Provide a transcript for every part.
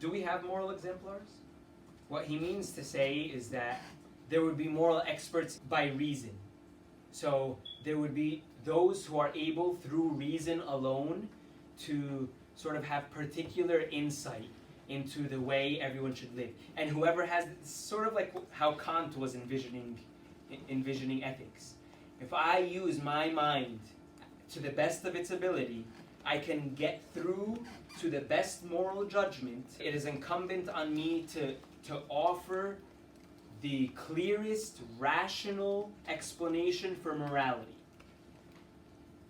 do we have moral exemplars? What he means to say is that there would be moral experts by reason. So there would be those who are able through reason alone to sort of have particular insight into the way everyone should live. And whoever has, sort of like how Kant was envisioning ethics. If I use my mind to the best of its ability, I can get through to the best moral judgment. It is incumbent on me to offer the clearest rational explanation for morality.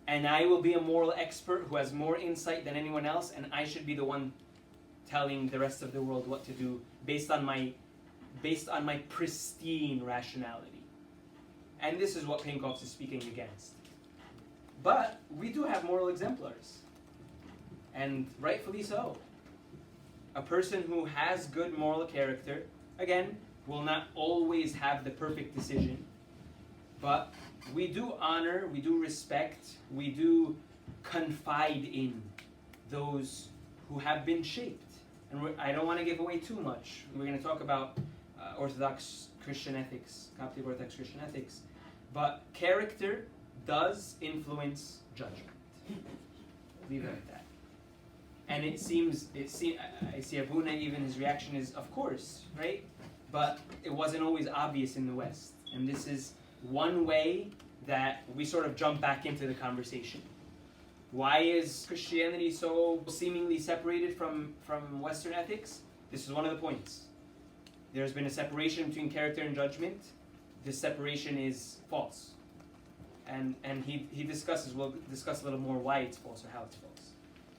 And I will be a moral expert who has more insight than anyone else, and I should be the one telling the rest of the world what to do based on my pristine rationality. And this is what Pinkoffs is speaking against. But we do have moral exemplars, and rightfully so. A person who has good moral character, again, will not always have the perfect decision, but we do honor, we do respect, we do confide in those who have been shaped. And I don't want to give away too much. We're going to talk about Orthodox Christian ethics, Coptic Orthodox Christian ethics, but character does influence judgment. Leave it at that. And I see Abuna, even his reaction is, of course, right? But it wasn't always obvious in the West. And this is one way that we sort of jump back into the conversation. Why is Christianity so seemingly separated from Western ethics? This is one of the points. There's been a separation between character and judgment. This separation is false. And he discusses, we'll discuss a little more why it's false or how it's false.